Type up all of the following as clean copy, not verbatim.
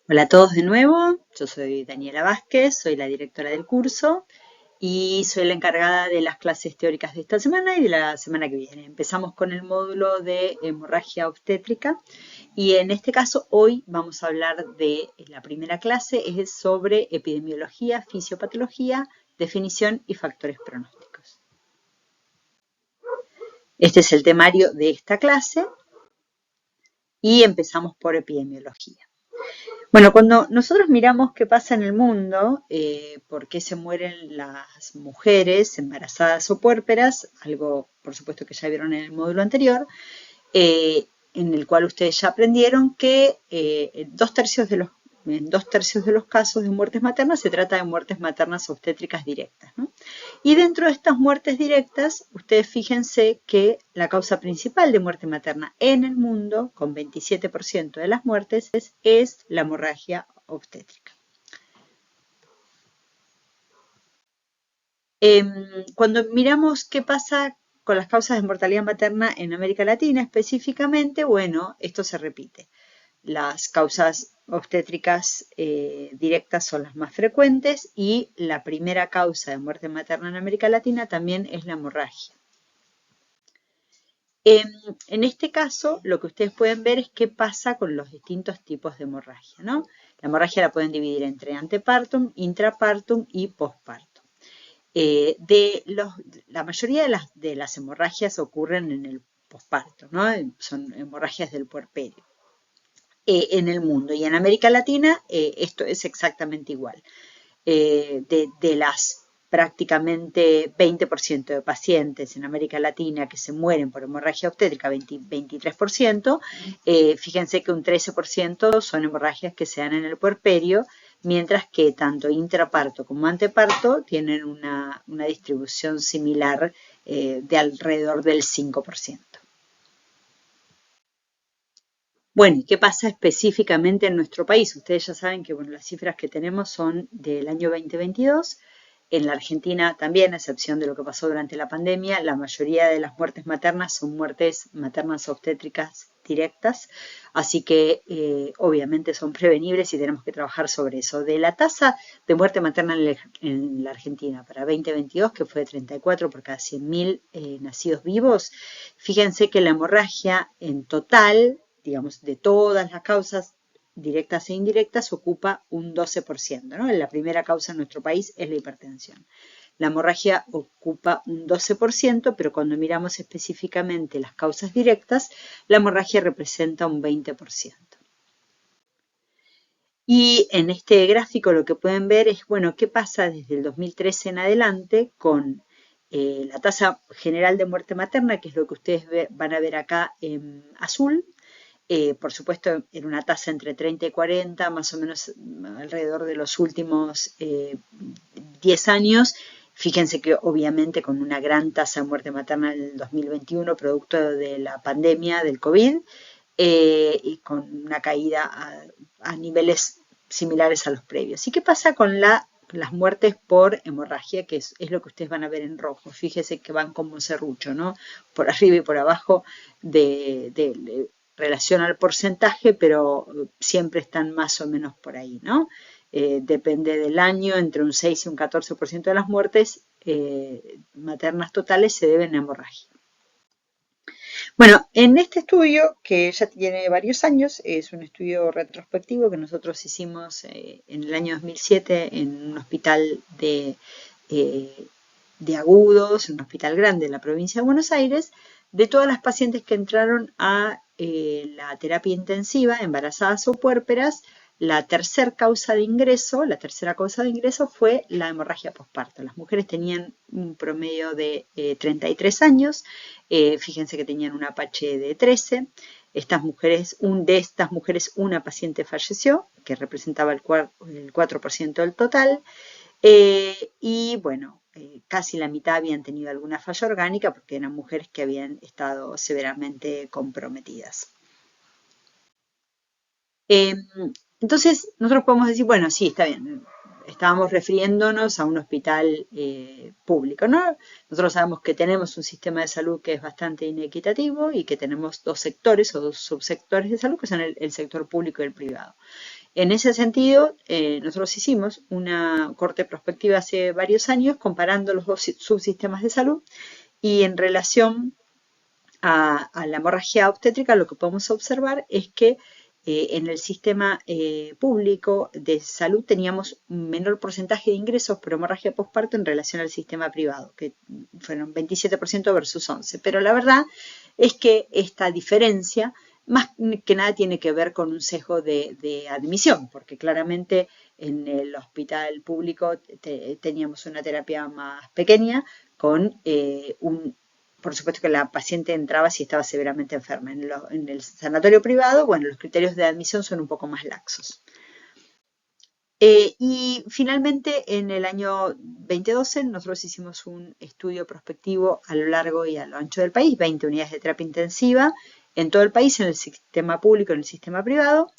Hola a todos de nuevo, yo soy Daniela Vázquez, soy la directora del curso y soy la encargada de las clases teóricas de esta semana y de la semana que viene. Empezamos con el módulo de hemorragia obstétrica y en este caso hoy vamos a hablar de la primera clase, es sobre epidemiología, fisiopatología, definición y factores pronósticos. Este es el temario de esta clase y empezamos por epidemiología. Bueno, cuando nosotros miramos qué pasa en el mundo, por qué se mueren las mujeres embarazadas o puérperas, algo por supuesto que ya vieron en el módulo anterior, en el cual ustedes ya aprendieron que en 2/3 de los casos de muertes maternas se trata de muertes maternas obstétricas directas, ¿no? Y dentro de estas muertes directas, ustedes fíjense que la causa principal de muerte materna en el mundo, con 27% de las muertes, es la hemorragia obstétrica. Cuando miramos qué pasa con las causas de mortalidad materna en América Latina específicamente, bueno, esto se repite. Las causas obstétricas directas son las más frecuentes y la primera causa de muerte materna en América Latina también es la hemorragia. En este caso, lo que ustedes pueden ver es qué pasa con los distintos tipos de hemorragia, ¿no? La hemorragia la pueden dividir entre antepartum, intrapartum y postpartum. La mayoría de las hemorragias ocurren en el posparto, ¿no? Son hemorragias del puerperio. En el mundo y en América Latina esto es exactamente igual. De las prácticamente 20% de pacientes en América Latina que se mueren por hemorragia obstétrica, 23%, fíjense que un 13% son hemorragias que se dan en el puerperio, mientras que tanto intraparto como anteparto tienen una distribución similar de alrededor del 5%. Bueno, ¿y qué pasa específicamente en nuestro país? Ustedes ya saben que bueno, las cifras que tenemos son del año 2022. En la Argentina también, a excepción de lo que pasó durante la pandemia, la mayoría de las muertes maternas son muertes maternas obstétricas directas, así que obviamente son prevenibles y tenemos que trabajar sobre eso. De la tasa de muerte materna en la Argentina para 2022, que fue de 34 por cada 100.000 nacidos vivos, fíjense que la hemorragia en total, digamos, de todas las causas directas e indirectas, ocupa un 12%, ¿no? La primera causa en nuestro país es la hipertensión. La hemorragia ocupa un 12%, pero cuando miramos específicamente las causas directas, la hemorragia representa un 20%. Y en este gráfico lo que pueden ver es, bueno, qué pasa desde el 2013 en adelante con la tasa general de muerte materna, que es lo que ustedes van a ver acá en azul. Por supuesto, en una tasa entre 30 y 40, más o menos alrededor de los últimos 10 años. Fíjense que obviamente con una gran tasa de muerte materna en el 2021, producto de la pandemia del COVID, y con una caída a niveles similares a los previos. ¿Y qué pasa con las muertes por hemorragia, que es lo que ustedes van a ver en rojo? Fíjense que van como serrucho, ¿no? Por arriba y por abajo de relación al porcentaje, pero siempre están más o menos por ahí, ¿no? Depende del año, entre un 6 y un 14% de las muertes maternas totales se deben a hemorragia. Bueno, en este estudio, que ya tiene varios años, es un estudio retrospectivo que nosotros hicimos en el año 2007 en un hospital de agudos, un hospital grande en la provincia de Buenos Aires, de todas las pacientes que entraron a la terapia intensiva, embarazadas o puérperas. La tercera causa de ingreso fue la hemorragia posparto. Las mujeres tenían un promedio de 33 años, fíjense que tenían un Apache de 13. De estas mujeres, una paciente falleció, que representaba el 4% del total. Y bueno, casi la mitad habían tenido alguna falla orgánica porque eran mujeres que habían estado severamente comprometidas. Entonces, nosotros podemos decir, bueno, sí, está bien, estábamos refiriéndonos a un hospital público, ¿no? Nosotros sabemos que tenemos un sistema de salud que es bastante inequitativo y que tenemos dos sectores o dos subsectores de salud, que son el sector público y el privado. En ese sentido, nosotros hicimos una corte prospectiva hace varios años comparando los dos subsistemas de salud y en relación a la hemorragia obstétrica lo que podemos observar es que en el sistema público de salud teníamos un menor porcentaje de ingresos por hemorragia posparto en relación al sistema privado, que fueron 27% versus 11%. Pero la verdad es que esta diferencia más que nada tiene que ver con un sesgo de admisión, porque claramente en el hospital público teníamos una terapia más pequeña con por supuesto que la paciente entraba si estaba severamente enferma. En el sanatorio privado, bueno, los criterios de admisión son un poco más laxos. Y finalmente, en el año 2012, nosotros hicimos un estudio prospectivo a lo largo y a lo ancho del país, 20 unidades de terapia intensiva en todo el país, en el sistema público, en el sistema privado.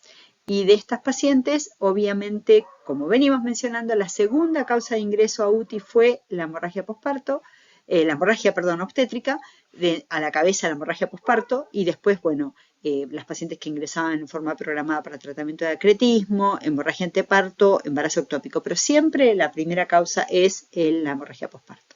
Y de estas pacientes, obviamente, como venimos mencionando, la segunda causa de ingreso a UTI fue la hemorragia posparto, obstétrica, a la cabeza la hemorragia posparto, y después, bueno, las pacientes que ingresaban en forma programada para tratamiento de acretismo, hemorragia anteparto, embarazo ectópico, pero siempre la primera causa es la hemorragia posparto.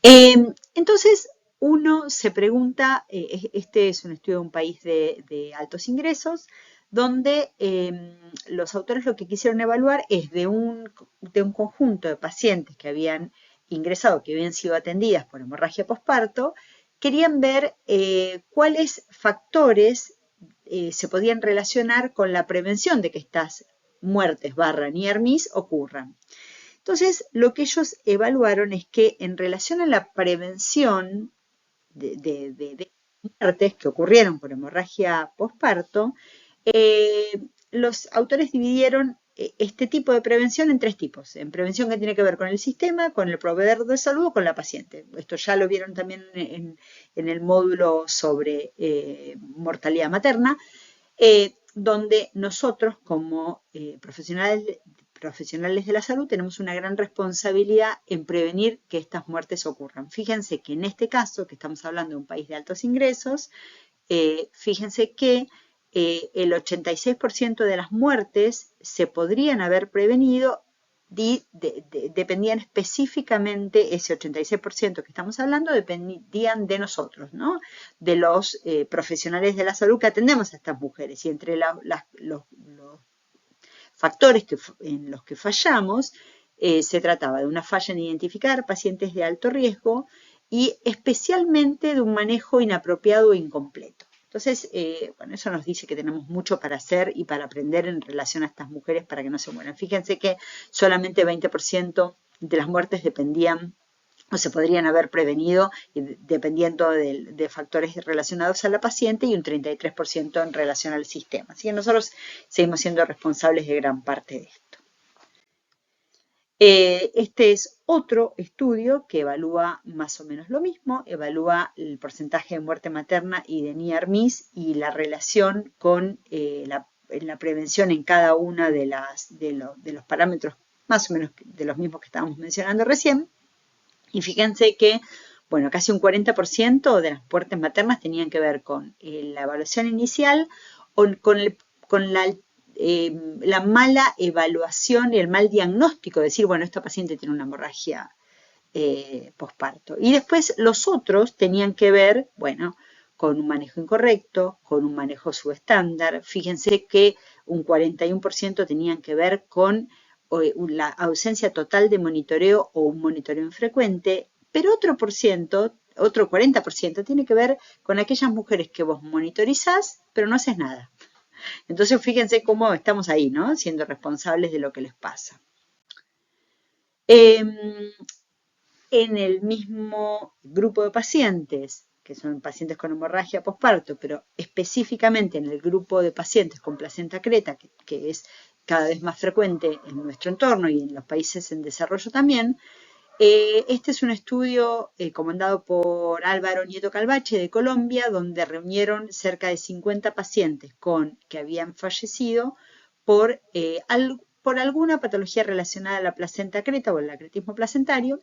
Entonces, uno se pregunta, este es un estudio de un país de altos ingresos, donde los autores lo que quisieron evaluar es de un conjunto de pacientes que habían ingresado, que habían sido atendidas por hemorragia posparto, querían ver cuáles factores se podían relacionar con la prevención de que estas muertes ¡NIERMIS ocurran. Entonces, lo que ellos evaluaron es que en relación a la prevención de muertes que ocurrieron por hemorragia posparto, los autores dividieron este tipo de prevención en tres tipos. En prevención que tiene que ver con el sistema, con el proveedor de salud o con la paciente. Esto ya lo vieron también en el módulo sobre mortalidad materna, donde nosotros como profesionales de la salud tenemos una gran responsabilidad en prevenir que estas muertes ocurran. Fíjense que en este caso, que estamos hablando de un país de altos ingresos, fíjense que el 86% de las muertes se podrían haber prevenido dependían específicamente, ese 86% que estamos hablando, dependían de nosotros, ¿no? De los profesionales de la salud que atendemos a estas mujeres. Y entre los factores en los que fallamos, se trataba de una falla en identificar pacientes de alto riesgo y especialmente de un manejo inapropiado e incompleto. Entonces, bueno, eso nos dice que tenemos mucho para hacer y para aprender en relación a estas mujeres para que no se mueran. Fíjense que solamente 20% de las muertes dependían o se podrían haber prevenido dependiendo de factores relacionados a la paciente y un 33% en relación al sistema. Así que nosotros seguimos siendo responsables de gran parte de esto. Este es otro estudio que evalúa más o menos lo mismo, evalúa el porcentaje de muerte materna y de NIERMIS y la relación con la prevención en cada una de los parámetros más o menos de los mismos que estábamos mencionando recién. Y fíjense que, bueno, casi un 40% de las muertes maternas tenían que ver con la evaluación inicial o con la mala evaluación y el mal diagnóstico, decir, bueno, esta paciente tiene una hemorragia posparto. Y después los otros tenían que ver, bueno, con un manejo incorrecto, con un manejo subestándar. Fíjense que un 41% tenían que ver con la ausencia total de monitoreo o un monitoreo infrecuente, pero otro 40% tiene que ver con aquellas mujeres que vos monitorizás, pero no haces nada. Entonces, fíjense cómo estamos ahí, ¿no? Siendo responsables de lo que les pasa. En el mismo grupo de pacientes, que son pacientes con hemorragia posparto, pero específicamente en el grupo de pacientes con placenta creta, que es cada vez más frecuente en nuestro entorno y en los países en desarrollo también, este es un estudio comandado por Álvaro Nieto Calvache de Colombia, donde reunieron cerca de 50 pacientes que habían fallecido por por alguna patología relacionada a la placenta creta o el acretismo placentario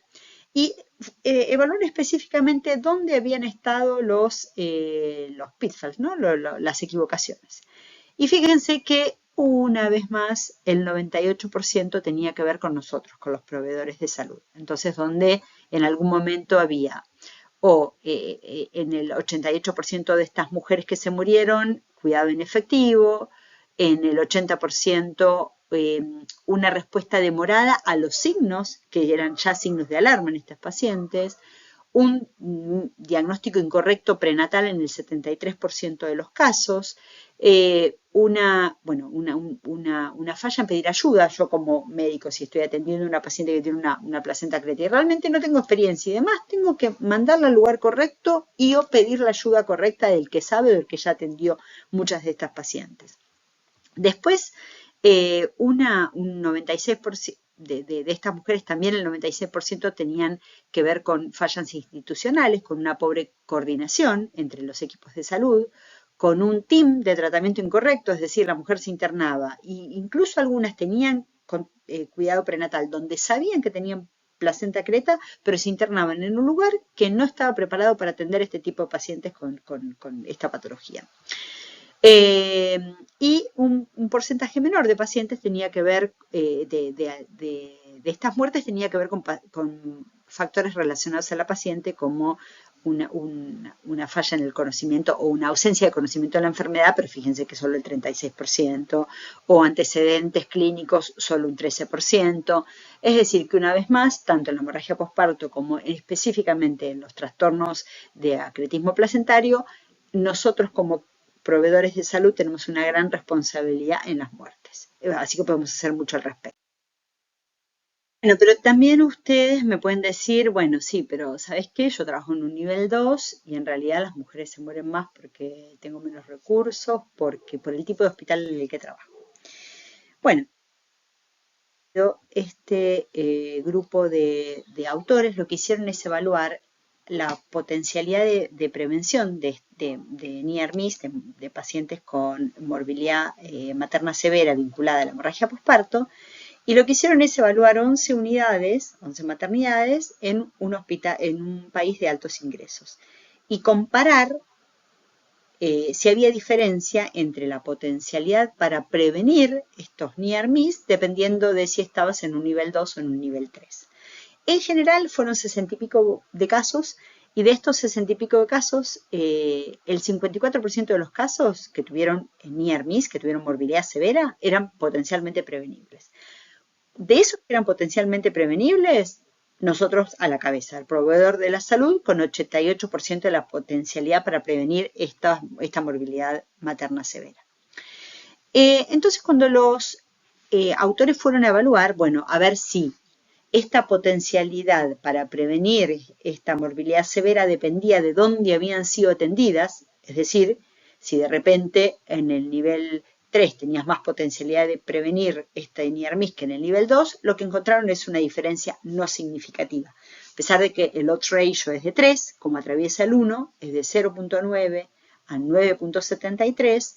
y evaluar específicamente dónde habían estado los pitfalls, ¿no? Las equivocaciones. Y fíjense que una vez más el 98% tenía que ver con nosotros, con los proveedores de salud. Entonces, donde en algún momento había en el 88% de estas mujeres que se murieron, cuidado inefectivo, en el 80% una respuesta demorada a los signos, que eran ya signos de alarma en estas pacientes, un diagnóstico incorrecto prenatal en el 73% de los casos, una falla en pedir ayuda. Yo como médico, si estoy atendiendo a una paciente que tiene una placenta creta y realmente no tengo experiencia y demás, tengo que mandarla al lugar correcto y o pedir la ayuda correcta del que sabe o del que ya atendió muchas de estas pacientes. Después, un 96% de estas mujeres, también el 96% tenían que ver con fallas institucionales, con una pobre coordinación entre los equipos de salud, con un team de tratamiento incorrecto, es decir, la mujer se internaba, e incluso algunas tenían cuidado prenatal, donde sabían que tenían placenta creta, pero se internaban en un lugar que no estaba preparado para atender este tipo de pacientes con esta patología. Y un porcentaje menor de pacientes tenía que ver, de estas muertes tenía que ver con factores relacionados a la paciente como una falla en el conocimiento o una ausencia de conocimiento de la enfermedad, pero fíjense que solo el 36%, o antecedentes clínicos solo un 13%. Es decir, que una vez más, tanto en la hemorragia posparto como específicamente en los trastornos de acretismo placentario, nosotros como proveedores de salud tenemos una gran responsabilidad en las muertes. Así que podemos hacer mucho al respecto. Bueno, pero también ustedes me pueden decir, bueno, sí, pero ¿sabes qué? Yo trabajo en un nivel 2 y en realidad las mujeres se mueren más porque tengo menos recursos, porque por el tipo de hospital en el que trabajo. Bueno, este grupo de autores lo que hicieron es evaluar la potencialidad de prevención de near miss, de pacientes con morbilidad materna severa vinculada a la hemorragia posparto, y lo que hicieron es evaluar 11 unidades, 11 maternidades en un país de altos ingresos y comparar si había diferencia entre la potencialidad para prevenir estos near miss dependiendo de si estabas en un nivel 2 o en un nivel 3. En general fueron 60 y pico de casos y de estos 60 y pico de casos, el 54% de los casos que tuvieron near miss, que tuvieron morbilidad severa, eran potencialmente prevenibles. De esos que eran potencialmente prevenibles, nosotros a la cabeza, el proveedor de la salud con 88% de la potencialidad para prevenir esta morbilidad materna severa. Entonces, cuando los autores fueron a evaluar, bueno, a ver si esta potencialidad para prevenir esta morbilidad severa dependía de dónde habían sido atendidas, es decir, si de repente en el nivel 3 tenías más potencialidad de prevenir esta near miss que en el nivel 2, lo que encontraron es una diferencia no significativa. A pesar de que el odds ratio es de 3, como atraviesa el 1, es de 0.9 a 9.73,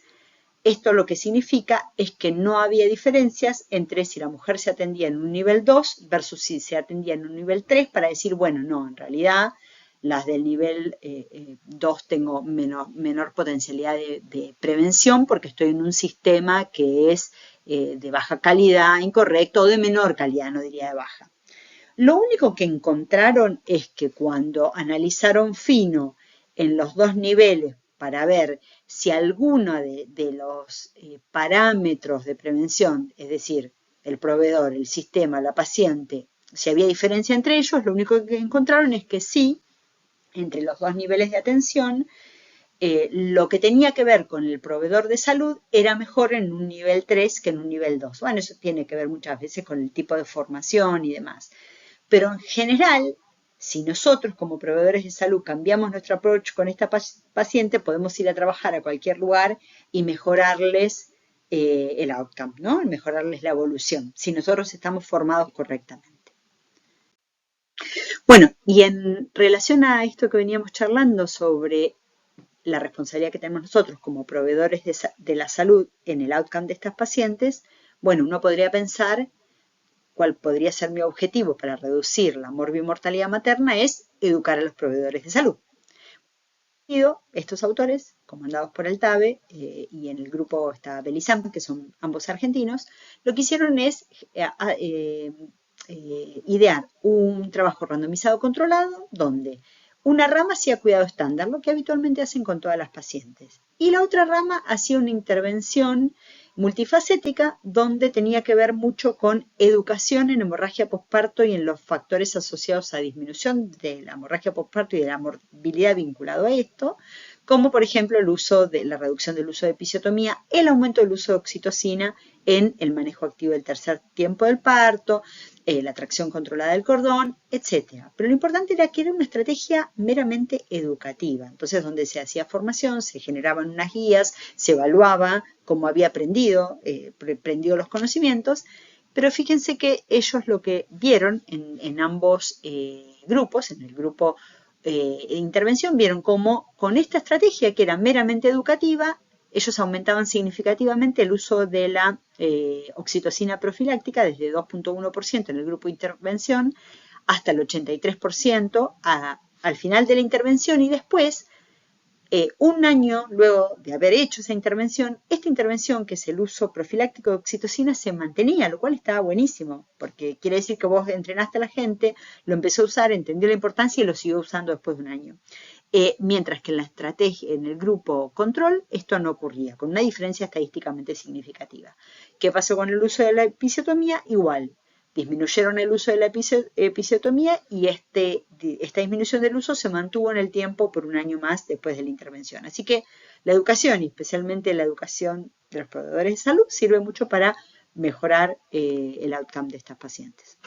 esto lo que significa es que no había diferencias entre si la mujer se atendía en un nivel 2 versus si se atendía en un nivel 3 para decir, bueno, no, en realidad las del nivel 2 tengo menor potencialidad de prevención porque estoy en un sistema que es de baja calidad, incorrecto, o de menor calidad, no diría de baja. Lo único que encontraron es que cuando analizaron fino en los dos niveles para ver si alguno de los parámetros de prevención, es decir, el proveedor, el sistema, la paciente, si había diferencia entre ellos, lo único que encontraron es que sí, entre los dos niveles de atención, lo que tenía que ver con el proveedor de salud era mejor en un nivel 3 que en un nivel 2. Bueno, eso tiene que ver muchas veces con el tipo de formación y demás. Pero en general, si nosotros como proveedores de salud cambiamos nuestro approach con esta paciente, podemos ir a trabajar a cualquier lugar y mejorarles el outcome, ¿no? Mejorarles la evolución, si nosotros estamos formados correctamente. Bueno, y en relación a esto que veníamos charlando sobre la responsabilidad que tenemos nosotros como proveedores de la salud en el outcome de estas pacientes, Bueno, uno podría pensar cuál podría ser mi objetivo para reducir la morbimortalidad materna es educar a los proveedores de salud. Estos autores, comandados por el TABE, y en el grupo está Belizam, que son ambos argentinos, lo que hicieron es idear un trabajo randomizado controlado donde una rama hacía cuidado estándar, lo que habitualmente hacen con todas las pacientes, y la otra rama hacía una intervención multifacética donde tenía que ver mucho con educación en hemorragia posparto y en los factores asociados a disminución de la hemorragia posparto y de la morbilidad vinculado a esto, como por ejemplo el uso de la reducción del uso de episiotomía, el aumento del uso de oxitocina en el manejo activo del tercer tiempo del parto, la tracción controlada del cordón, etc. Pero lo importante era que era una estrategia meramente educativa. Entonces, donde se hacía formación, se generaban unas guías, se evaluaba cómo había aprendido los conocimientos, pero fíjense que ellos lo que vieron en ambos grupos, en el grupo de intervención, vieron cómo con esta estrategia que era meramente educativa, ellos aumentaban significativamente el uso de la oxitocina profiláctica desde 2.1% en el grupo de intervención hasta el 83% al final de la intervención, y después, un año luego de haber hecho esa intervención, esta intervención, que es el uso profiláctico de oxitocina, se mantenía, lo cual estaba buenísimo, porque quiere decir que vos entrenaste a la gente, lo empezó a usar, entendió la importancia y lo siguió usando después de un año. Mientras que en la estrategia, en el grupo control, esto no ocurría, con una diferencia estadísticamente significativa. ¿Qué pasó con el uso de la episiotomía? Igual, disminuyeron el uso de la episiotomía y esta disminución del uso se mantuvo en el tiempo por un año más después de la intervención. Así que la educación, y especialmente la educación de los proveedores de salud, sirve mucho para mejorar el outcome de estas pacientes.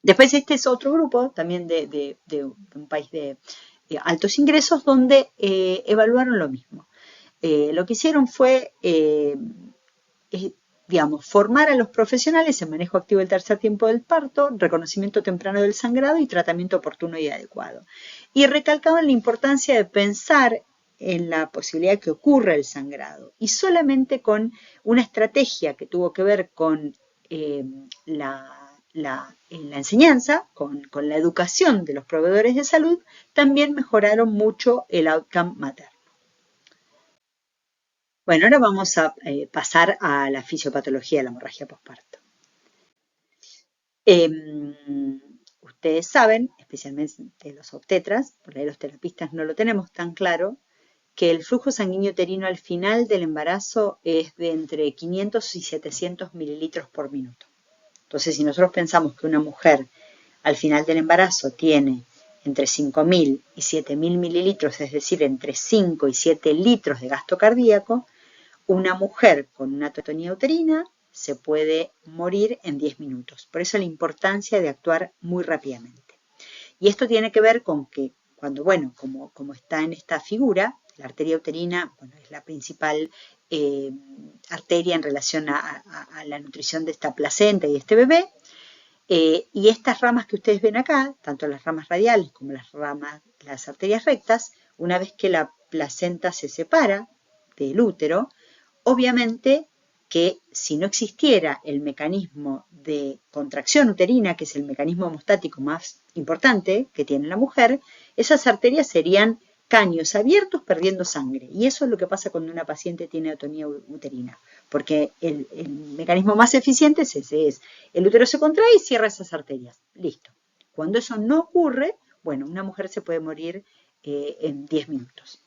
Después este es otro grupo, también de un país de altos ingresos, donde evaluaron lo mismo. Lo que hicieron fue, digamos, formar a los profesionales en manejo activo del tercer tiempo del parto, reconocimiento temprano del sangrado y tratamiento oportuno y adecuado. Y recalcaban la importancia de pensar en la posibilidad de que ocurra el sangrado, y solamente con una estrategia que tuvo que ver con la enseñanza, con la educación de los proveedores de salud, también mejoraron mucho el outcome materno. Bueno, ahora vamos a pasar a la fisiopatología de la hemorragia posparto. Ustedes saben, especialmente los obstetras, por ahí los terapistas no lo tenemos tan claro, que el flujo sanguíneo uterino al final del embarazo es de entre 500 y 700 mililitros por minuto. Entonces, si nosotros pensamos que una mujer al final del embarazo tiene entre 5.000 y 7.000 mililitros, es decir, entre 5 y 7 litros de gasto cardíaco, una mujer con una atonía uterina se puede morir en 10 minutos. Por eso la importancia de actuar muy rápidamente. Y esto tiene que ver con que cuando, bueno, como está en esta figura, la arteria uterina, bueno, es la principal arteria en relación a la nutrición de esta placenta y de este bebé, y estas ramas que ustedes ven acá, tanto las ramas radiales como las arterias rectas, una vez que la placenta se separa del útero, obviamente que si no existiera el mecanismo de contracción uterina, que es el mecanismo hemostático más importante que tiene la mujer, esas arterias serían caños abiertos perdiendo sangre. Y eso es lo que pasa cuando una paciente tiene atonía uterina, porque el mecanismo más eficiente es ese, el útero se contrae y cierra esas arterias. Listo. Cuando eso no ocurre, bueno, una mujer se puede morir en 10 minutos.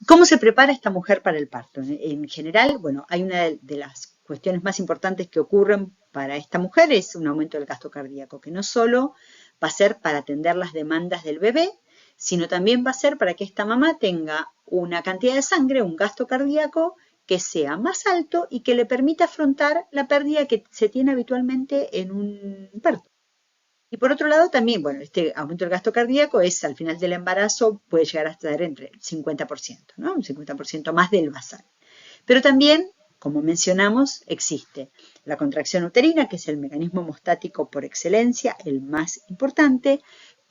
¿Cómo se prepara esta mujer para el parto? En general, bueno, hay una de las cuestiones más importantes que ocurren para esta mujer, es un aumento del gasto cardíaco, que no solo va a ser para atender las demandas del bebé, sino también va a ser para que esta mamá tenga una cantidad de sangre, un gasto cardíaco que sea más alto y que le permita afrontar la pérdida que se tiene habitualmente en un parto. Y por otro lado también, bueno, este aumento del gasto cardíaco es al final del embarazo, puede llegar a estar entre el 50%, ¿no? Un 50% más del basal. Pero también, como mencionamos, existe la contracción uterina, que es el mecanismo hemostático por excelencia, el más importante.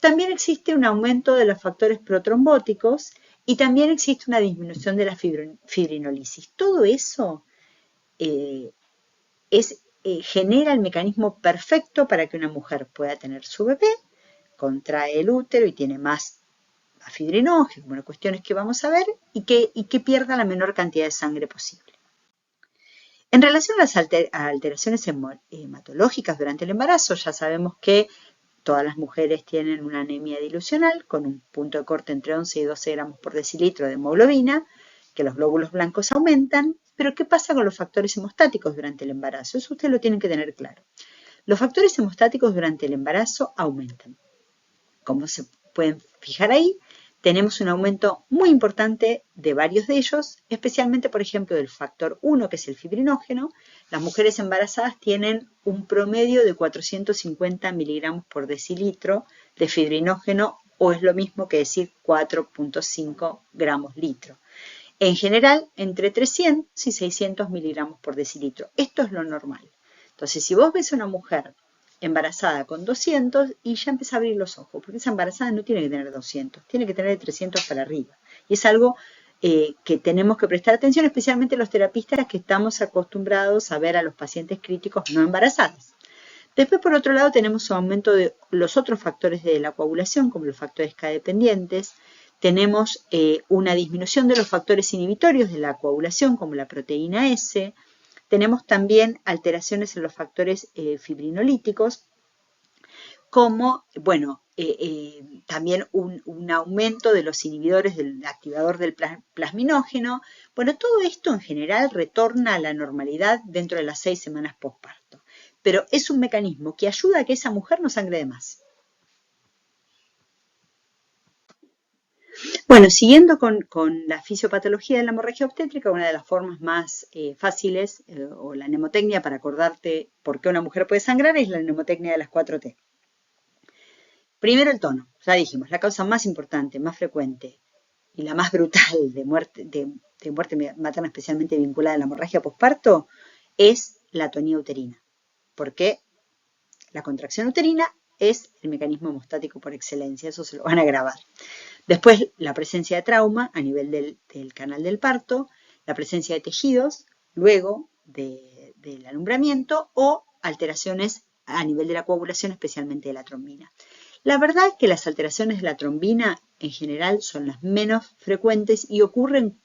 También existe un aumento de los factores protrombóticos y también existe una disminución de la fibrinolisis. Todo eso genera el mecanismo perfecto para que una mujer pueda tener su bebé, contrae el útero y tiene más fibrinógeno, bueno, cuestiones que vamos a ver, y que pierda la menor cantidad de sangre posible. En relación a las alteraciones hematológicas durante el embarazo, ya sabemos que todas las mujeres tienen una anemia dilucional con un punto de corte entre 11 y 12 gramos por decilitro de hemoglobina, que los glóbulos blancos aumentan, pero ¿qué pasa con los factores hemostáticos durante el embarazo? Eso ustedes lo tienen que tener claro. Los factores hemostáticos durante el embarazo aumentan. Como se pueden fijar ahí, tenemos un aumento muy importante de varios de ellos, especialmente, por ejemplo, del factor 1, que es el fibrinógeno. Las mujeres embarazadas tienen un promedio de 450 miligramos por decilitro de fibrinógeno, o es lo mismo que decir 4.5 gramos litro. En general, entre 300 y 600 miligramos por decilitro. Esto es lo normal. Entonces, si vos ves a una mujer embarazada con 200 y ya empieza a abrir los ojos, porque esa embarazada no tiene que tener 200, tiene que tener de 300 para arriba. Y es algo que tenemos que prestar atención, especialmente los terapistas que estamos acostumbrados a ver a los pacientes críticos no embarazadas. Después, por otro lado, tenemos un aumento de los otros factores de la coagulación, como los factores K dependientes. Tenemos una disminución de los factores inhibitorios de la coagulación, como la proteína S. Tenemos también alteraciones en los factores fibrinolíticos, como, bueno, también un aumento de los inhibidores del activador del plasminógeno. Bueno, todo esto en general retorna a la normalidad dentro de las 6 semanas posparto. Pero es un mecanismo que ayuda a que esa mujer no sangre de más. Bueno, siguiendo con la fisiopatología de la hemorragia obstétrica, una de las formas más fáciles, o la mnemotecnia para acordarte por qué una mujer puede sangrar, es la mnemotecnia de las 4T. Primero el tono, ya dijimos, la causa más importante, más frecuente y la más brutal de muerte materna, especialmente vinculada a la hemorragia posparto, es la atonía uterina. Porque la contracción uterina es el mecanismo hemostático por excelencia, eso se lo van a grabar. Después, la presencia de trauma a nivel del canal del parto, la presencia de tejidos, luego del alumbramiento o alteraciones a nivel de la coagulación, especialmente de la trombina. La verdad es que las alteraciones de la trombina en general son las menos frecuentes y ocurren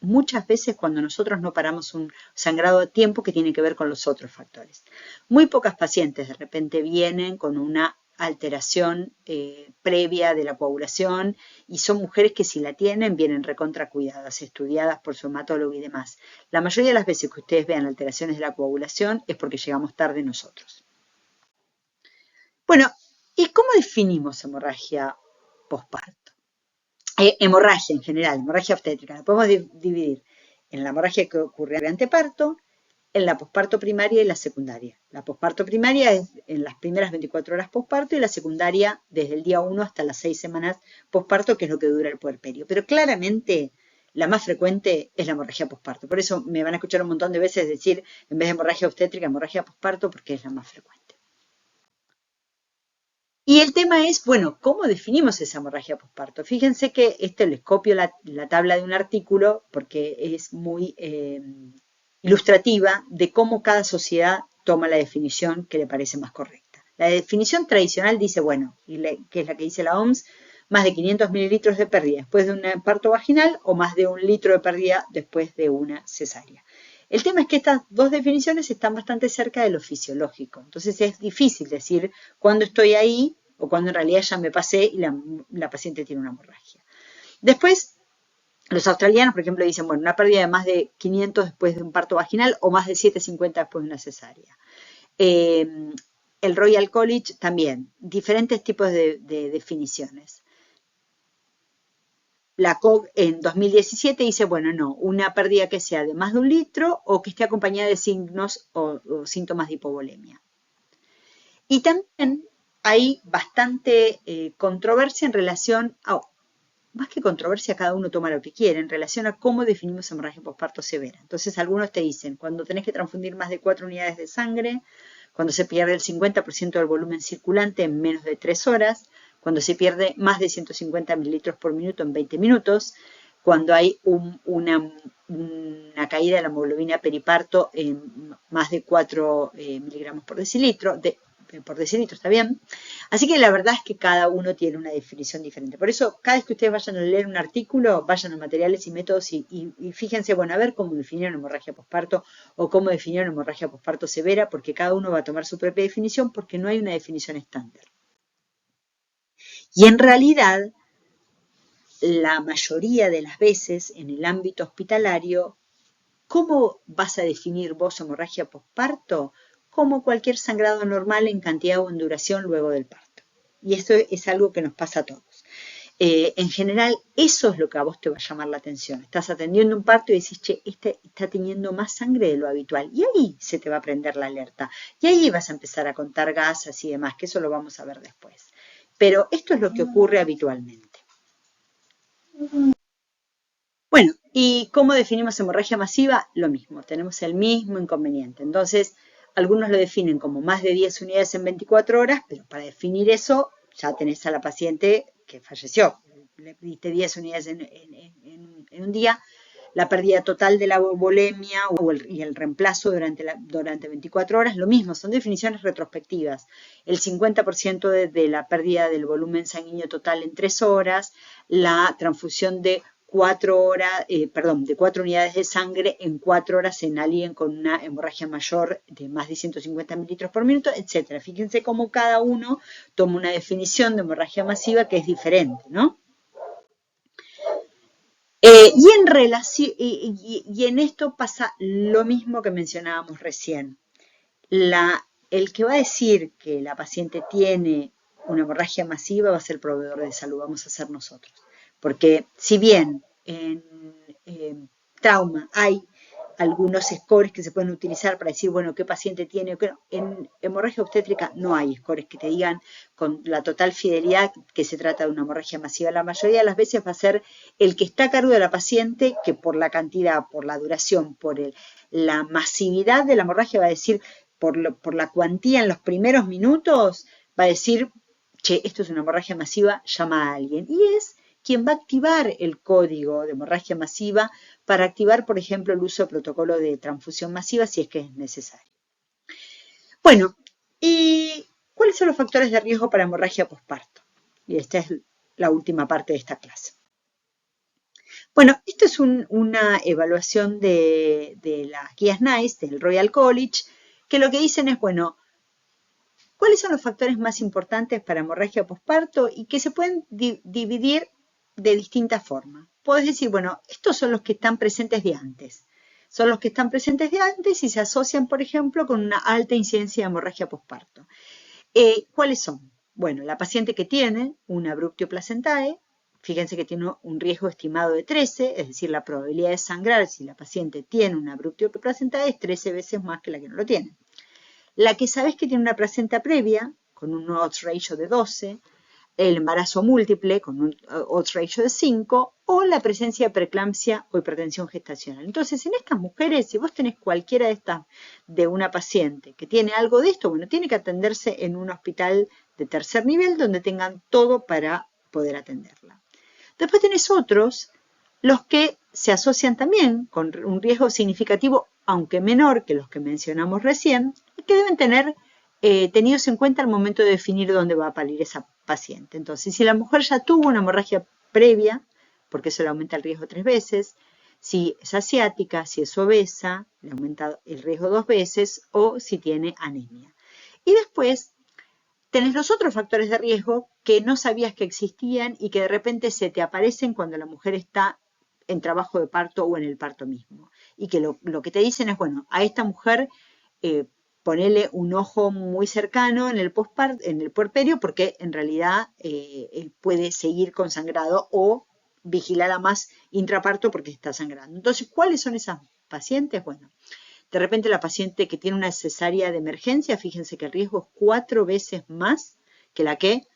muchas veces cuando nosotros no paramos un sangrado a tiempo que tiene que ver con los otros factores. Muy pocas pacientes de repente vienen con una alteración previa de la coagulación y son mujeres que si la tienen vienen recontracuidadas, estudiadas por su hematólogo y demás. La mayoría de las veces que ustedes vean alteraciones de la coagulación es porque llegamos tarde nosotros. Bueno, ¿y cómo definimos hemorragia posparto? Hemorragia en general, hemorragia obstétrica, la podemos dividir en la hemorragia que ocurre durante parto, en la posparto primaria y la secundaria. La posparto primaria es en las primeras 24 horas posparto y la secundaria desde el día 1 hasta las 6 semanas posparto, que es lo que dura el puerperio. Pero claramente la más frecuente es la hemorragia posparto. Por eso me van a escuchar un montón de veces decir, en vez de hemorragia obstétrica, hemorragia posparto, porque es la más frecuente. Y el tema es, bueno, ¿cómo definimos esa hemorragia posparto? Fíjense que les copio la tabla de un artículo porque es muy ilustrativa de cómo cada sociedad toma la definición que le parece más correcta. La definición tradicional dice, bueno, que es la que dice la OMS, más de 500 mililitros de pérdida después de un parto vaginal o más de 1 litro de pérdida después de una cesárea. El tema es que estas dos definiciones están bastante cerca de lo fisiológico, entonces es difícil decir cuándo estoy ahí o cuándo en realidad ya me pasé y la paciente tiene una hemorragia. Después, los australianos, por ejemplo, dicen, bueno, una pérdida de más de 500 después de un parto vaginal o más de 750 después de una cesárea. El Royal College también, diferentes tipos de definiciones. La COG en 2017 dice, bueno, no, una pérdida que sea de más de 1 litro o que esté acompañada de signos o síntomas de hipovolemia. Y también hay bastante controversia en relación a, más que controversia, cada uno toma lo que quiere, en relación a cómo definimos hemorragia posparto severa. Entonces, algunos te dicen, cuando tenés que transfundir más de 4 unidades de sangre, cuando se pierde el 50% del volumen circulante en menos de 3 horas, cuando se pierde más de 150 mililitros por minuto en 20 minutos, cuando hay una caída de la hemoglobina periparto en más de 4 miligramos por decilitro, está bien. Así que la verdad es que cada uno tiene una definición diferente. Por eso, cada vez que ustedes vayan a leer un artículo, vayan a materiales y métodos y fíjense, bueno, a ver cómo definieron hemorragia posparto o cómo definieron hemorragia posparto severa, porque cada uno va a tomar su propia definición porque no hay una definición estándar. Y en realidad, la mayoría de las veces en el ámbito hospitalario, ¿cómo vas a definir vos hemorragia posparto? Como cualquier sangrado normal en cantidad o en duración luego del parto. Y esto es algo que nos pasa a todos. En general, eso es lo que a vos te va a llamar la atención. Estás atendiendo un parto y decís, che, este está teniendo más sangre de lo habitual. Y ahí se te va a prender la alerta. Y ahí vas a empezar a contar gasas y demás, que eso lo vamos a ver después. Pero esto es lo que ocurre habitualmente. Bueno, ¿y cómo definimos hemorragia masiva? Lo mismo, tenemos el mismo inconveniente. Entonces, algunos lo definen como más de 10 unidades en 24 horas, pero para definir eso ya tenés a la paciente que falleció. Le diste 10 unidades en un día, la pérdida total de la volemia y el reemplazo durante 24 horas, lo mismo, son definiciones retrospectivas. El 50% de la pérdida del volumen sanguíneo total en 3 horas, la transfusión de 4 unidades de sangre en 4 horas en alguien con una hemorragia mayor de más de 150 mililitros por minuto, etc. Fíjense cómo cada uno toma una definición de hemorragia masiva que es diferente, ¿no? Y en esto pasa lo mismo que mencionábamos recién. El que va a decir que la paciente tiene una hemorragia masiva va a ser el proveedor de salud, vamos a ser nosotros. Porque si bien en trauma hay algunos scores que se pueden utilizar para decir, bueno, qué paciente tiene, en hemorragia obstétrica no hay scores que te digan con la total fidelidad que se trata de una hemorragia masiva. La mayoría de las veces va a ser el que está a cargo de la paciente que por la cantidad, por la duración, la masividad de la hemorragia va a decir, por la cuantía en los primeros minutos, va a decir, che, esto es una hemorragia masiva, llama a alguien. Y es quien va a activar el código de hemorragia masiva para activar, por ejemplo, el uso de protocolo de transfusión masiva si es que es necesario. Bueno, ¿y cuáles son los factores de riesgo para hemorragia posparto? Y esta es la última parte de esta clase. Bueno, esto es una evaluación de las guías NICE, del Royal College, que lo que dicen es, bueno, ¿cuáles son los factores más importantes para hemorragia posparto? Y que se pueden dividir de distintas formas. Podés decir, bueno, estos son los que están presentes de antes. Son los que están presentes de antes y se asocian, por ejemplo, con una alta incidencia de hemorragia posparto. ¿Cuáles son? Bueno, la paciente que tiene una abruptio placentae, fíjense que tiene un riesgo estimado de 13, es decir, la probabilidad de sangrar si la paciente tiene una abruptio placentae es 13 veces más que la que no lo tiene. La que sabes que tiene una placenta previa, con un odds ratio de 12, el embarazo múltiple, con un odds ratio de 5, o la presencia de preeclampsia o hipertensión gestacional. Entonces, en estas mujeres, si vos tenés cualquiera de estas, de una paciente que tiene algo de esto, bueno, tiene que atenderse en un hospital de tercer nivel donde tengan todo para poder atenderla. Después tenés otros, los que se asocian también con un riesgo significativo, aunque menor que los que mencionamos recién, que deben tener tenidos en cuenta al momento de definir dónde va a parir esa paciente. Entonces, si la mujer ya tuvo una hemorragia previa, porque eso le aumenta el riesgo 3 veces, si es asiática, si es obesa, le aumenta el riesgo 2 veces, o si tiene anemia. Y después tenés los otros factores de riesgo que no sabías que existían y que de repente se te aparecen cuando la mujer está en trabajo de parto o en el parto mismo. Y que lo que te dicen es, bueno, a esta mujer ponele un ojo muy cercano en el puerperio porque en realidad puede seguir con sangrado o vigilarla más intraparto porque está sangrando. Entonces, ¿cuáles son esas pacientes? Bueno, de repente la paciente que tiene una cesárea de emergencia, fíjense que el riesgo es 4 veces más que la que,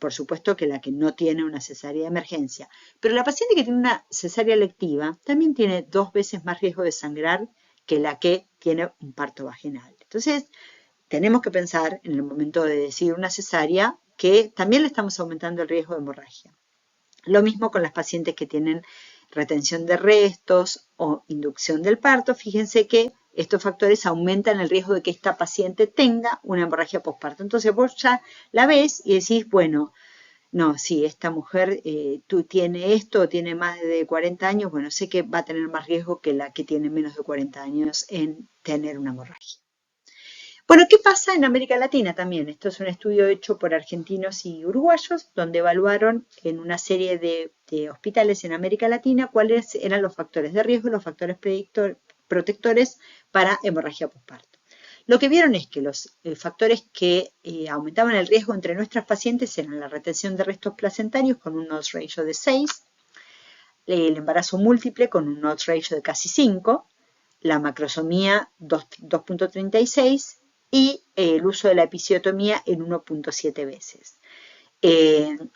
por supuesto, que la que no tiene una cesárea de emergencia. Pero la paciente que tiene una cesárea electiva también tiene 2 veces más riesgo de sangrar que la que tiene un parto vaginal. Entonces, tenemos que pensar en el momento de decidir una cesárea que también le estamos aumentando el riesgo de hemorragia. Lo mismo con las pacientes que tienen retención de restos o inducción del parto, fíjense que estos factores aumentan el riesgo de que esta paciente tenga una hemorragia posparto. Entonces vos ya la ves y decís, bueno, no, sí, esta mujer tú tiene esto, tiene más de 40 años, bueno, sé que va a tener más riesgo que la que tiene menos de 40 años en tener una hemorragia. Bueno, ¿qué pasa en América Latina también? Esto es un estudio hecho por argentinos y uruguayos, donde evaluaron en una serie de hospitales en América Latina cuáles eran los factores de riesgo y los factores protectores para hemorragia posparto. Lo que vieron es que los factores que aumentaban el riesgo entre nuestras pacientes eran la retención de restos placentarios con un odds ratio de 6, el embarazo múltiple con un odds ratio de casi 5, la macrosomía 2.36 y el uso de la episiotomía en 1.7 veces.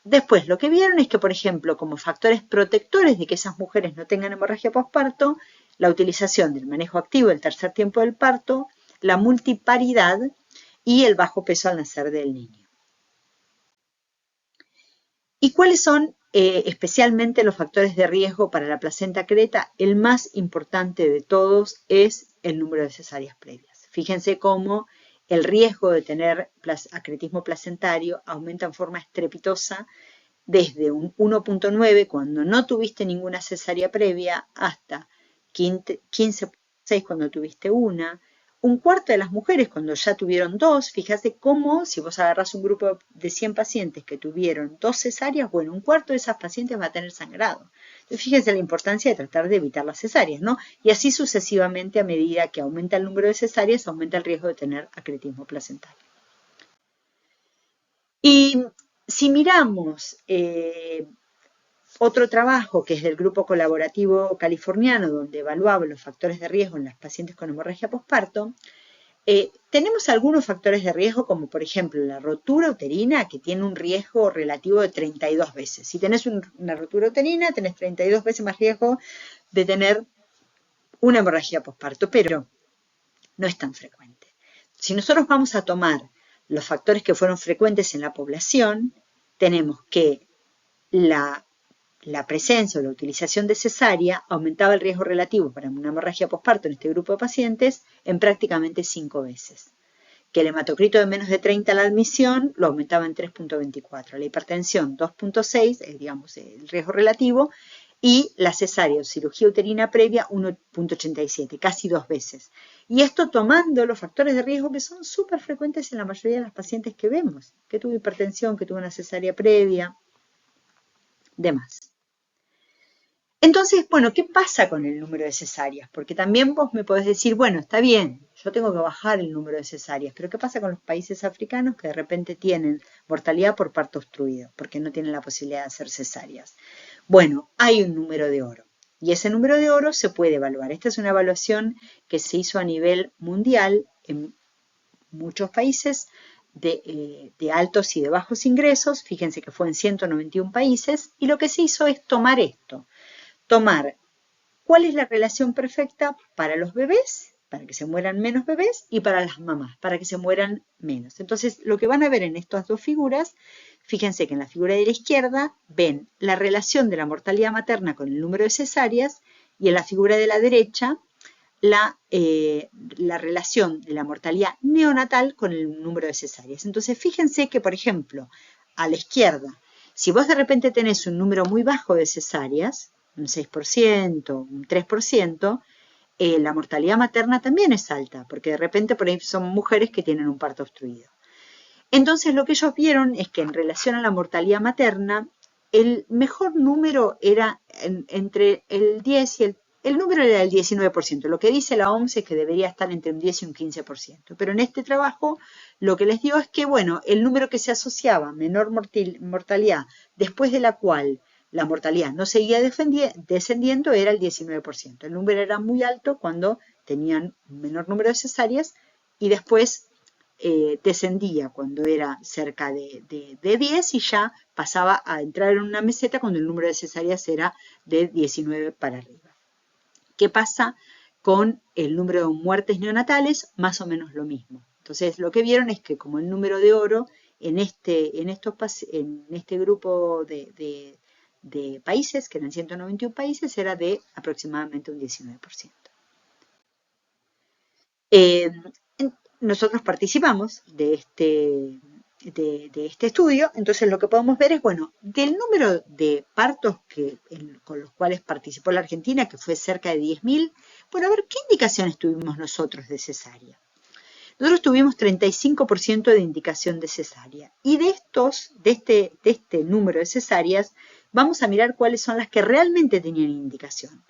Después, lo que vieron es que, por ejemplo, como factores protectores de que esas mujeres no tengan hemorragia posparto, la utilización del manejo activo del tercer tiempo del parto, la multiparidad y el bajo peso al nacer del niño. ¿Y cuáles son especialmente los factores de riesgo para la placenta creta? El más importante de todos es el número de cesáreas previas. Fíjense cómo el riesgo de tener acretismo placentario aumenta en forma estrepitosa desde un 1.9 cuando no tuviste ninguna cesárea previa hasta 15.6 cuando tuviste una. Un cuarto de las mujeres cuando ya tuvieron dos, fíjate cómo si vos agarrás un grupo de 100 pacientes que tuvieron 2 cesáreas, bueno, un cuarto de esas pacientes va a tener sangrado. Entonces, fíjense la importancia de tratar de evitar las cesáreas, ¿no? Y así sucesivamente a medida que aumenta el número de cesáreas, aumenta el riesgo de tener acretismo placentario. Y si miramos otro trabajo que es del grupo colaborativo californiano, donde evaluaba los factores de riesgo en las pacientes con hemorragia posparto, tenemos algunos factores de riesgo, como por ejemplo la rotura uterina, que tiene un riesgo relativo de 32 veces. Si tenés una rotura uterina, tenés 32 veces más riesgo de tener una hemorragia posparto, pero no es tan frecuente. Si nosotros vamos a tomar los factores que fueron frecuentes en la población, tenemos que la presencia o la utilización de cesárea aumentaba el riesgo relativo para una hemorragia posparto en este grupo de pacientes en prácticamente 5 veces. Que el hematocrito de menos de 30 a la admisión lo aumentaba en 3.24. La hipertensión 2.6, digamos, el riesgo relativo, y la cesárea o cirugía uterina previa 1.87, casi 2 veces. Y esto tomando los factores de riesgo que son súper frecuentes en la mayoría de las pacientes que vemos, que tuvo hipertensión, que tuvo una cesárea previa, demás. Entonces, bueno, ¿qué pasa con el número de cesáreas? Porque también vos me podés decir, bueno, está bien, yo tengo que bajar el número de cesáreas, pero ¿qué pasa con los países africanos que de repente tienen mortalidad por parto obstruido, porque no tienen la posibilidad de hacer cesáreas? Bueno, hay un número de oro y ese número de oro se puede evaluar. Esta es una evaluación que se hizo a nivel mundial en muchos países de altos y de bajos ingresos. Fíjense que fue en 191 países y lo que se hizo es tomar esto. Tomar cuál es la relación perfecta para los bebés, para que se mueran menos bebés, y para las mamás, para que se mueran menos. Entonces, lo que van a ver en estas dos figuras, fíjense que en la figura de la izquierda ven la relación de la mortalidad materna con el número de cesáreas, y en la figura de la derecha, la relación de la mortalidad neonatal con el número de cesáreas. Entonces, fíjense que, por ejemplo, a la izquierda, si vos de repente tenés un número muy bajo de cesáreas, un 6%, un 3%, la mortalidad materna también es alta, porque de repente por ahí son mujeres que tienen un parto obstruido. Entonces lo que ellos vieron es que en relación a la mortalidad materna, el mejor número era entre el 10 y el número era el 19%. Lo que dice la OMS es que debería estar entre un 10 y un 15%. Pero en este trabajo lo que les dio es que, bueno, el número que se asociaba a menor mortalidad, después de la cual la mortalidad no seguía descendiendo, era el 19%. El número era muy alto cuando tenían un menor número de cesáreas y después descendía cuando era cerca de 10 y ya pasaba a entrar en una meseta cuando el número de cesáreas era de 19 para arriba. ¿Qué pasa con el número de muertes neonatales? Más o menos lo mismo. Entonces, lo que vieron es que como el número de oro en este grupo de de países, que eran 191 países, era de aproximadamente un 19%. Nosotros participamos de este estudio, entonces lo que podemos ver es, bueno, del número de partos con los cuales participó la Argentina, que fue cerca de 10.000, bueno, a ver, ¿qué indicaciones tuvimos nosotros de cesárea? Nosotros tuvimos 35% de indicación de cesárea. Y de este número de cesáreas, vamos a mirar cuáles son las que realmente tenían indicación.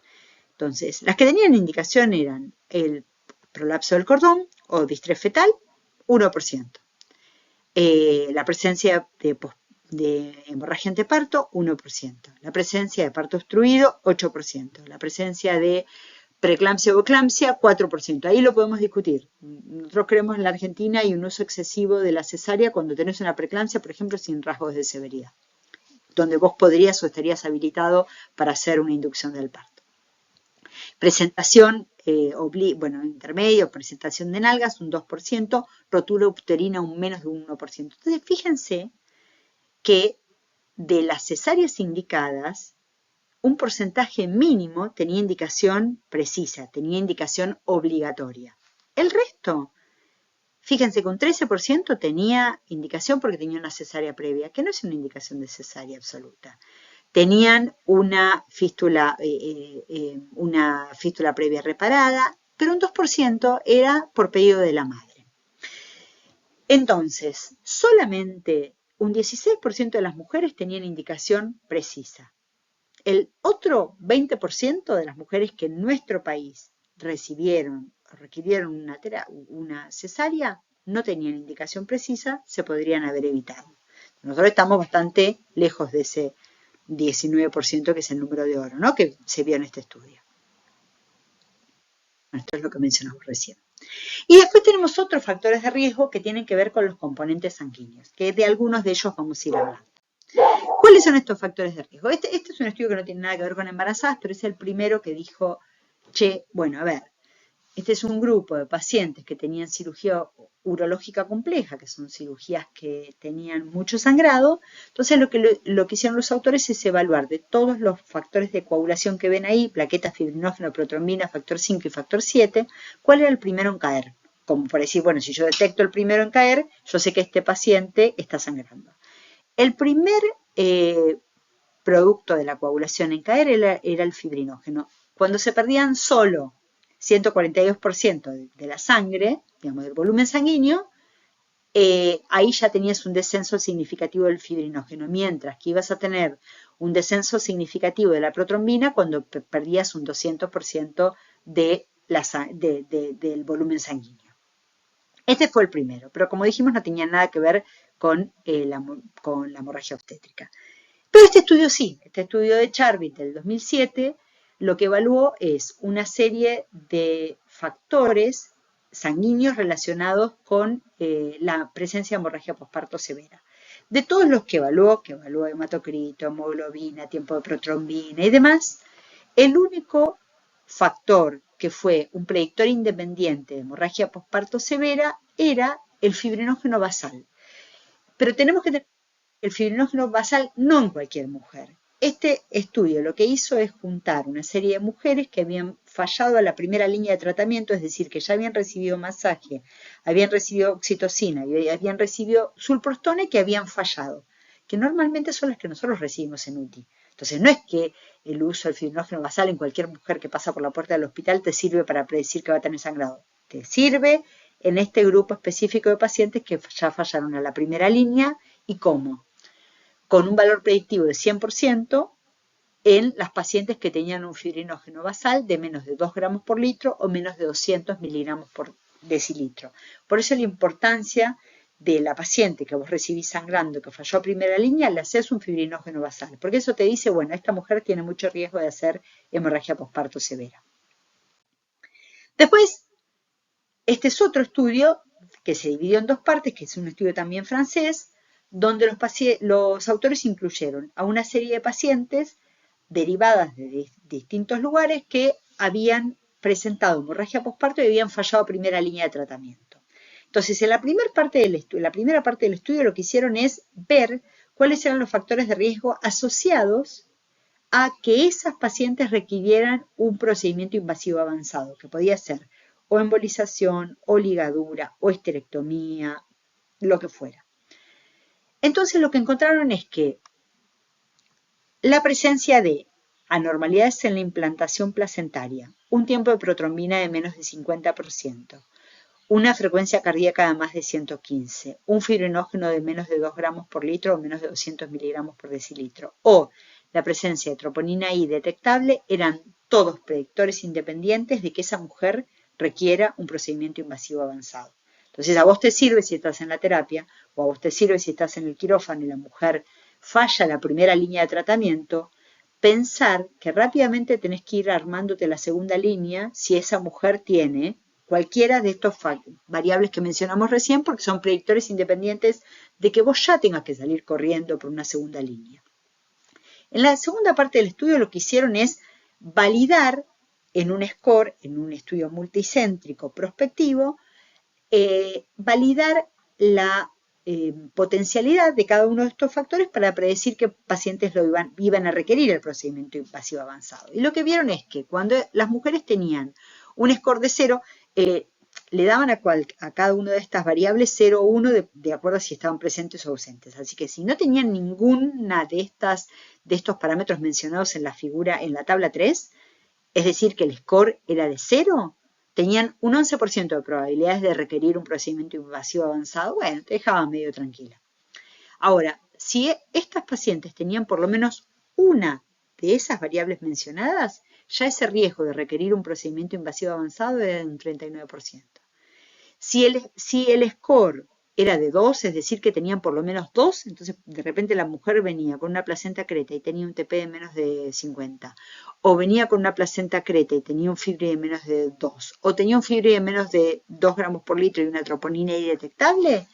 Entonces, las que tenían indicación eran el prolapso del cordón o distrés fetal, 1%. La presencia de hemorragia anteparto, 1%. La presencia de parto obstruido, 8%. La presencia de preeclampsia o eclampsia, 4%. Ahí lo podemos discutir. Nosotros creemos en la Argentina hay un uso excesivo de la cesárea cuando tenés una preeclampsia, por ejemplo, sin rasgos de severidad, donde vos podrías o estarías habilitado para hacer una inducción del parto. Presentación, intermedio, presentación de nalgas, un 2%, rotura uterina, un menos de un 1%. Entonces, fíjense que de las cesáreas indicadas, un porcentaje mínimo tenía indicación precisa, tenía indicación obligatoria. El resto, fíjense que un 13% tenía indicación porque tenía una cesárea previa, que no es una indicación de cesárea absoluta. Tenían una fístula previa reparada, pero un 2% era por pedido de la madre. Entonces, solamente un 16% de las mujeres tenían indicación precisa. El otro 20% de las mujeres que en nuestro país requirieron una cesárea no tenían indicación precisa, se podrían haber evitado. Nosotros estamos bastante lejos de ese 19% que es el número de oro, ¿no? Que se vio en este estudio. Esto es lo que mencionamos recién. Y después tenemos otros factores de riesgo que tienen que ver con los componentes sanguíneos, que de algunos de ellos vamos a ir hablando. ¿Cuáles son estos factores de riesgo? Este es un estudio que no tiene nada que ver con embarazadas, pero es el primero que dijo, a ver, este es un grupo de pacientes que tenían cirugía urológica compleja, que son cirugías que tenían mucho sangrado. Entonces lo que hicieron los autores es evaluar de todos los factores de coagulación que ven ahí, plaquetas, fibrinógeno, protrombina, factor 5 y factor 7, cuál era el primero en caer. Como por decir, bueno, si yo detecto el primero en caer, yo sé que este paciente está sangrando. El primer producto de la coagulación en caer era el fibrinógeno. Cuando se perdían solo 142% de la sangre, digamos, del volumen sanguíneo, ahí ya tenías un descenso significativo del fibrinógeno, mientras que ibas a tener un descenso significativo de la protrombina cuando perdías un 200% del volumen sanguíneo. Este fue el primero, pero como dijimos no tenía nada que ver con la hemorragia obstétrica. Pero este estudio sí, este estudio de Charvit del 2007, lo que evaluó es una serie de factores sanguíneos relacionados con la presencia de hemorragia posparto severa. De todos los que evaluó hematocrito, hemoglobina, tiempo de protrombina y demás, el único factor que fue un predictor independiente de hemorragia posparto severa era el fibrinógeno basal. Pero tenemos que tener el fibrinógeno basal no en cualquier mujer. Este estudio lo que hizo es juntar una serie de mujeres que habían fallado a la primera línea de tratamiento, es decir, que ya habían recibido masaje, habían recibido oxitocina y habían recibido sulprostone que habían fallado, que normalmente son las que nosotros recibimos en UTI. Entonces no es que el uso del fibrinógeno basal en cualquier mujer que pasa por la puerta del hospital te sirve para predecir que va a tener sangrado. Te sirve en este grupo específico de pacientes que ya fallaron a la primera línea. ¿Y cómo? Con un valor predictivo de 100% en las pacientes que tenían un fibrinógeno basal de menos de 2 gramos por litro o menos de 200 miligramos por decilitro. Por eso la importancia de la paciente que vos recibís sangrando, que falló a primera línea, le haces un fibrinógeno basal, porque eso te dice, bueno, esta mujer tiene mucho riesgo de hacer hemorragia posparto severa. Después, este es otro estudio que se dividió en dos partes, que es un estudio también francés, donde los autores incluyeron a una serie de pacientes derivadas de distintos lugares que habían presentado hemorragia posparto y habían fallado a primera línea de tratamiento. Entonces, en la primera parte del estudio lo que hicieron es ver cuáles eran los factores de riesgo asociados a que esas pacientes requirieran un procedimiento invasivo avanzado, que podía ser o embolización, o ligadura, o esterectomía, lo que fuera. Entonces lo que encontraron es que la presencia de anormalidades en la implantación placentaria, un tiempo de protrombina de menos de 50%, una frecuencia cardíaca de más de 115, un fibrinógeno de menos de 2 gramos por litro o menos de 200 miligramos por decilitro, o la presencia de troponina I detectable, eran todos predictores independientes de que esa mujer requiera un procedimiento invasivo avanzado. Entonces, a vos te sirve si estás en la terapia, o a vos te sirve si estás en el quirófano y la mujer falla la primera línea de tratamiento, pensar que rápidamente tenés que ir armándote la segunda línea si esa mujer tiene cualquiera de estos variables que mencionamos recién, porque son predictores independientes de que vos ya tengas que salir corriendo por una segunda línea. En la segunda parte del estudio lo que hicieron es validar en un score, en un estudio multicéntrico prospectivo, validar la potencialidad de cada uno de estos factores para predecir qué pacientes iban a requerir el procedimiento invasivo avanzado. Y lo que vieron es que cuando las mujeres tenían un score de 0, le daban a cada una de estas variables 0 o 1 de acuerdo a si estaban presentes o ausentes. Así que si no tenían ninguna de estos parámetros mencionados en la figura, en la tabla 3, es decir, que el score era de 0, tenían un 11% de probabilidades de requerir un procedimiento invasivo avanzado, bueno, te dejaban medio tranquila. Ahora, si estas pacientes tenían por lo menos una de esas variables mencionadas, ya ese riesgo de requerir un procedimiento invasivo avanzado era de un 39%. Si el score era de 2, es decir, que tenían por lo menos 2, entonces de repente la mujer venía con una placenta creta y tenía un TP de menos de 50, o venía con una placenta creta y tenía un fibri de menos de 2, o tenía un fibri de menos de 2 gramos por litro y una troponina indetectable,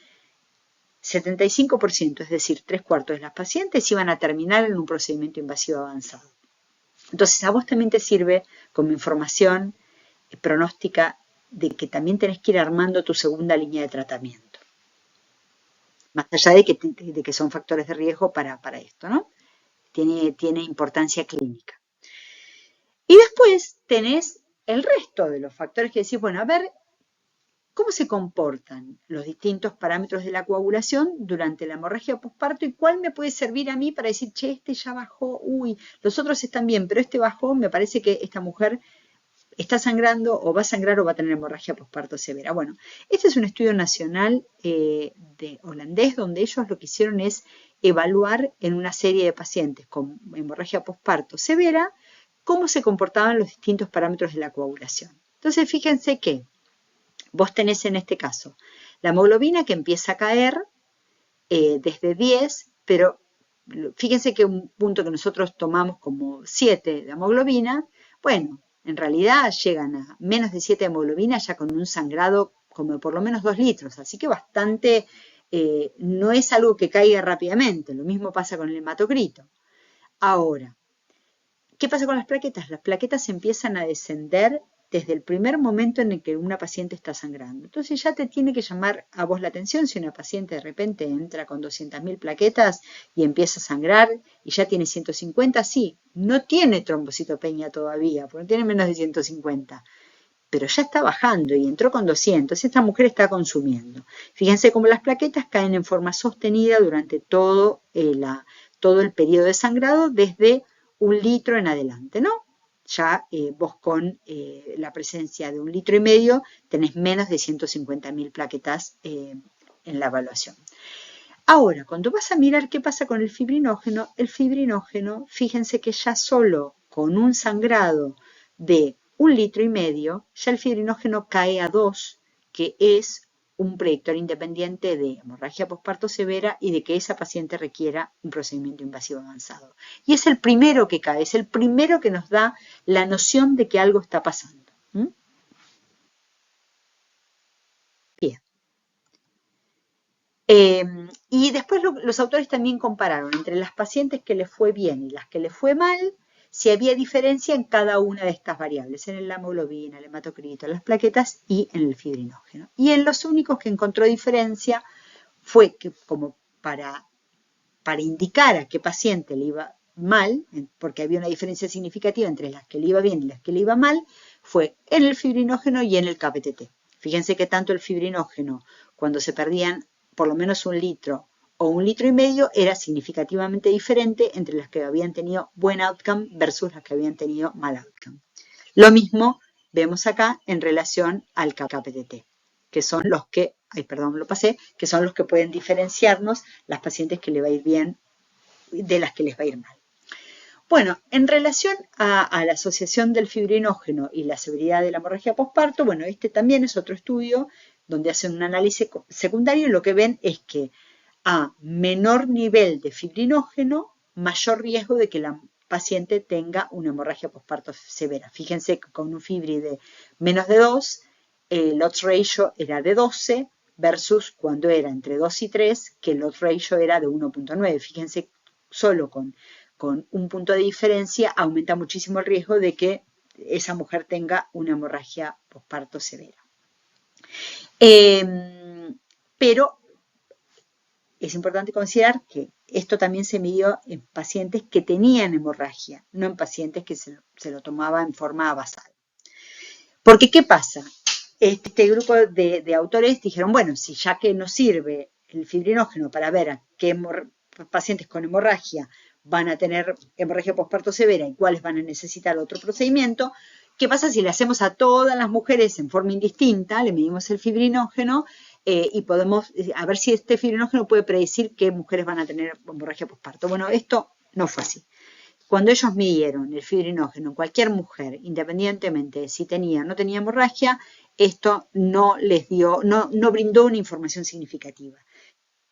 75%, es decir, 3/4 de las pacientes iban a terminar en un procedimiento invasivo avanzado. Entonces, a vos también te sirve como información pronóstica de que también tenés que ir armando tu segunda línea de tratamiento. Más allá de que son factores de riesgo para esto, ¿no? Tiene importancia clínica. Y después tenés el resto de los factores que decís, bueno, a ver, ¿cómo se comportan los distintos parámetros de la coagulación durante la hemorragia posparto y cuál me puede servir a mí para decir, che, este ya bajó, uy, los otros están bien, pero este bajó, me parece que esta mujer está sangrando o va a sangrar o va a tener hemorragia posparto severa? Bueno, este es un estudio nacional de holandés donde ellos lo que hicieron es evaluar en una serie de pacientes con hemorragia posparto severa cómo se comportaban los distintos parámetros de la coagulación. Entonces, fíjense que vos tenés en este caso la hemoglobina que empieza a caer desde 10, pero fíjense que un punto que nosotros tomamos como 7 de hemoglobina, bueno, en realidad llegan a menos de 7 de hemoglobina ya con un sangrado como de por lo menos 2 litros, así que bastante, no es algo que caiga rápidamente, lo mismo pasa con el hematocrito. Ahora, ¿qué pasa con las plaquetas? Las plaquetas empiezan a descender desde el primer momento en el que una paciente está sangrando. Entonces ya te tiene que llamar a vos la atención si una paciente de repente entra con 200.000 plaquetas y empieza a sangrar y ya tiene 150, sí, no tiene trombocitopenia todavía, porque tiene menos de 150, pero ya está bajando y entró con 200, esta mujer está consumiendo. Fíjense cómo las plaquetas caen en forma sostenida durante todo el periodo de sangrado desde 1 litro en adelante, ¿no? Ya vos con la presencia de 1,5 litros tenés menos de 150.000 plaquetas en la evaluación. Ahora, cuando vas a mirar qué pasa con el fibrinógeno, fíjense que ya solo con un sangrado de 1,5 litros, ya el fibrinógeno cae a 2, que es un predictor independiente de hemorragia posparto severa y de que esa paciente requiera un procedimiento invasivo avanzado. Y es el primero que cae, es el primero que nos da la noción de que algo está pasando. Bien. Y después los autores también compararon entre las pacientes que les fue bien y las que les fue mal, si había diferencia en cada una de estas variables, en la hemoglobina, el hematocrito, las plaquetas y en el fibrinógeno. Y en los únicos que encontró diferencia fue que como para indicar a qué paciente le iba mal, porque había una diferencia significativa entre las que le iba bien y las que le iba mal, fue en el fibrinógeno y en el KPTT. Fíjense que tanto el fibrinógeno, cuando se perdían por lo menos 1 litro o 1,5 litros, era significativamente diferente entre las que habían tenido buen outcome versus las que habían tenido mal outcome. Lo mismo vemos acá en relación al KPTT, que son los que, que son los que pueden diferenciarnos las pacientes que le va a ir bien de las que les va a ir mal. Bueno, en relación a la asociación del fibrinógeno y la severidad de la hemorragia posparto, bueno, este también es otro estudio donde hacen un análisis secundario y lo que ven es que a menor nivel de fibrinógeno, mayor riesgo de que la paciente tenga una hemorragia posparto severa. Fíjense que con un fibri de menos de 2, el odds ratio era de 12 versus cuando era entre 2 y 3, que el odds ratio era de 1,9. Fíjense, solo con un punto de diferencia aumenta muchísimo el riesgo de que esa mujer tenga una hemorragia posparto severa. Pero es importante considerar que esto también se midió en pacientes que tenían hemorragia, no en pacientes que se lo tomaban en forma basal. Porque, ¿qué pasa? Este grupo de autores dijeron, bueno, si ya que nos sirve el fibrinógeno para ver a qué pacientes con hemorragia van a tener hemorragia posparto severa y cuáles van a necesitar otro procedimiento, ¿qué pasa si le hacemos a todas las mujeres en forma indistinta, le medimos el fibrinógeno y podemos, a ver si este fibrinógeno puede predecir qué mujeres van a tener hemorragia posparto? Bueno, esto no fue así. Cuando ellos midieron el fibrinógeno en cualquier mujer, independientemente de si tenía o no tenía hemorragia, esto no les dio, no brindó una información significativa.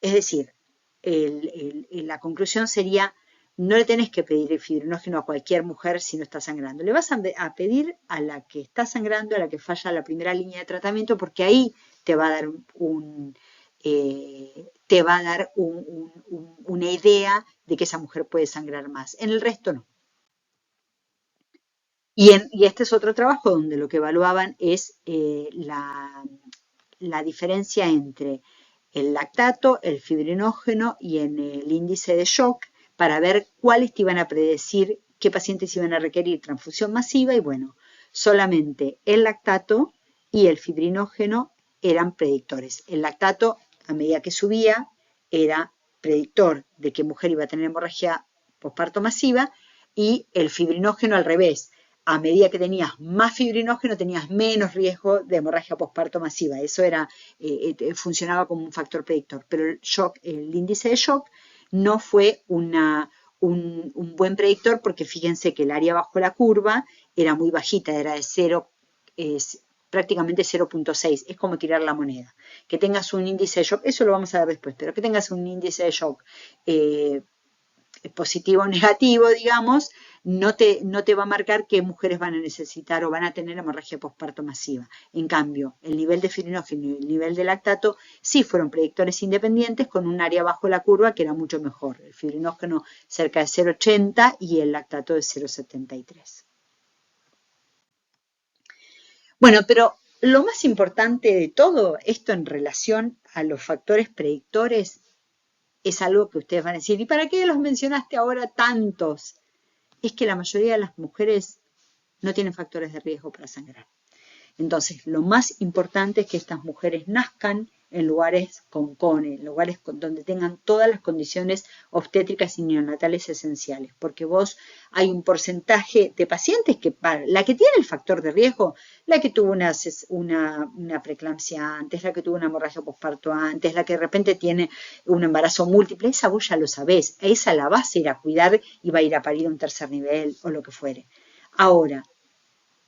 Es decir, la conclusión sería, no le tenés que pedir el fibrinógeno a cualquier mujer si no está sangrando. Le vas a pedir a la que está sangrando, a la que falla la primera línea de tratamiento, porque ahí te va a dar una idea de que esa mujer puede sangrar más. En el resto no. Y este es otro trabajo donde lo que evaluaban es la diferencia entre el lactato, el fibrinógeno y en el índice de shock para ver cuáles te iban a predecir qué pacientes iban a requerir transfusión masiva y bueno, solamente el lactato y el fibrinógeno eran predictores. El lactato, a medida que subía, era predictor de qué mujer iba a tener hemorragia posparto masiva y el fibrinógeno al revés. A medida que tenías más fibrinógeno, tenías menos riesgo de hemorragia posparto masiva. Eso era, funcionaba como un factor predictor. Pero el índice de shock no fue un buen predictor porque fíjense que el área bajo la curva era muy bajita, era de 0, prácticamente 0,6. Es como tirar la moneda. Que tengas un índice de shock, eso lo vamos a ver después, pero que tengas un índice de shock positivo o negativo, digamos, no te va a marcar qué mujeres van a necesitar o van a tener hemorragia posparto masiva. En cambio, el nivel de fibrinógeno y el nivel de lactato sí fueron predictores independientes con un área bajo la curva que era mucho mejor. El fibrinógeno cerca de 0,80 y el lactato de 0,73. Bueno, pero lo más importante de todo esto en relación a los factores predictores es algo que ustedes van a decir, ¿y para qué los mencionaste ahora tantos? Es que la mayoría de las mujeres no tienen factores de riesgo para sangrar. Entonces, lo más importante es que estas mujeres nazcan en lugares con CONE, en lugares donde tengan todas las condiciones obstétricas y neonatales esenciales, porque hay un porcentaje de pacientes que, la que tiene el factor de riesgo, la que tuvo una preeclampsia antes, la que tuvo una hemorragia posparto antes, la que de repente tiene un embarazo múltiple, esa vos ya lo sabés, a esa la vas a ir a cuidar y va a ir a parir a un tercer nivel o lo que fuere. Ahora,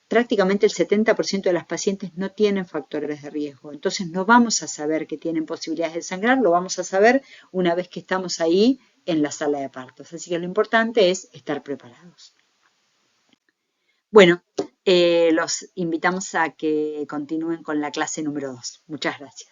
prácticamente el 70% de las pacientes no tienen factores de riesgo. Entonces no vamos a saber que tienen posibilidades de sangrar, lo vamos a saber una vez que estamos ahí en la sala de partos. Así que lo importante es estar preparados. Bueno, los invitamos a que continúen con la clase número 2. Muchas gracias.